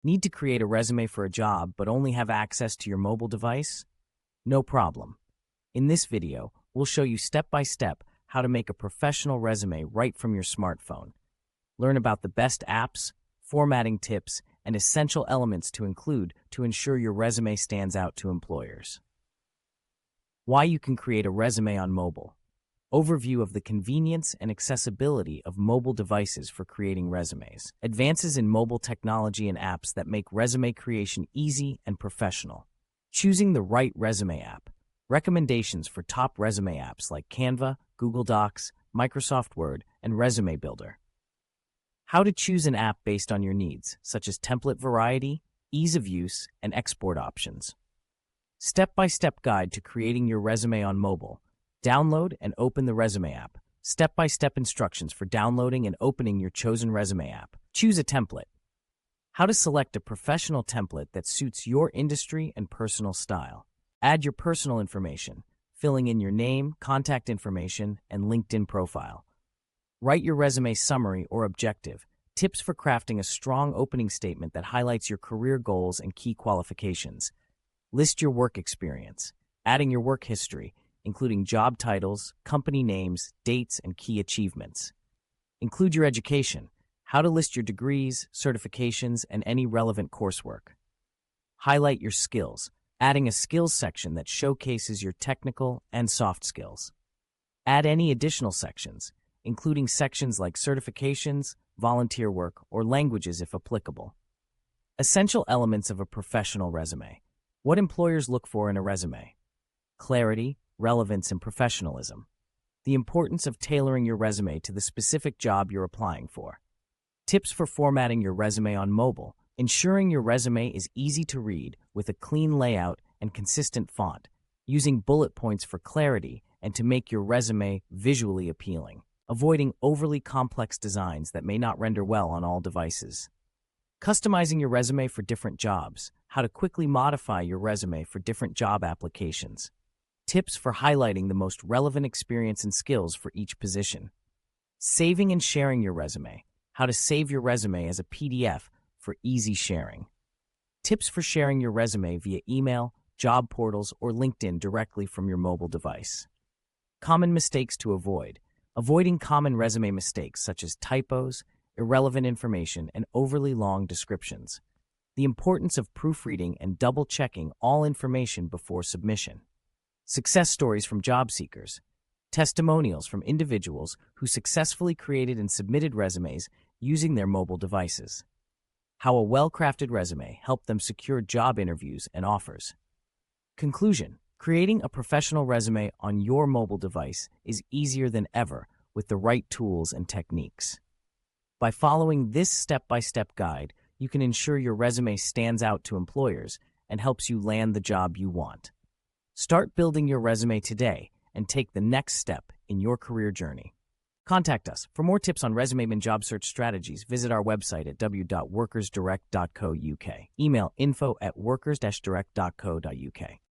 Need to create a resume for a job but only have access to your mobile device? No problem. In this video, we'll show you step by step how to make a professional resume right from your smartphone. Learn about the best apps, formatting tips, and essential elements to include to ensure your resume stands out to employers. Why you can create a resume on mobile. Overview of the convenience and accessibility of mobile devices for creating resumes. Advances in mobile technology and apps that make resume creation easy and professional. Choosing the right resume app. Recommendations for top resume apps like Canva, Google Docs, Microsoft Word, and Resume Builder. How to choose an app based on your needs, such as template variety, ease of use, and export options. Step-by-step guide to creating your resume on mobile. Download and open the Resume app. Step-by-step instructions for downloading and opening your chosen resume app. Choose a template. How to select a professional template that suits your industry and personal style. Add your personal information, filling in your name, contact information, and LinkedIn profile. Write your resume summary or objective. Tips for crafting a strong opening statement that highlights your career goals and key qualifications. List your work experience, adding your work history, including job titles, company names, dates, and key achievements. Include your education, how to list your degrees, certifications, and any relevant coursework. Highlight your skills, adding a skills section that showcases your technical and soft skills. Add any additional sections, including sections like certifications, volunteer work, or languages if applicable. Essential elements of a professional resume. What employers look for in a resume. Clarity, relevance, and professionalism. The importance of tailoring your resume to the specific job you're applying for. Tips for formatting your resume on mobile. Ensuring your resume is easy to read with a clean layout and consistent font, using bullet points for clarity and to make your resume visually appealing. Avoiding overly complex designs that may not render well on all devices. Customizing your resume for different jobs. How to quickly modify your resume for different job applications. Tips for highlighting the most relevant experience and skills for each position. Saving and sharing your resume. How to save your resume as a PDF for easy sharing. Tips for sharing your resume via email, job portals, or LinkedIn directly from your mobile device. Common mistakes to avoid. Avoiding common resume mistakes such as typos, irrelevant information, and overly long descriptions. The importance of proofreading and double-checking all information before submission. Success stories from job seekers. Testimonials from individuals who successfully created and submitted resumes using their mobile devices. How a well-crafted resume helped them secure job interviews and offers. Conclusion. Creating a professional resume on your mobile device is easier than ever with the right tools and techniques. By following this step-by-step guide, you can ensure your resume stands out to employers and helps you land the job you want. Start building your resume today and take the next step in your career journey. Contact us. For more tips on resume and job search strategies, visit our website at w.workersdirect.co.uk. Email info@workers-direct.co.uk.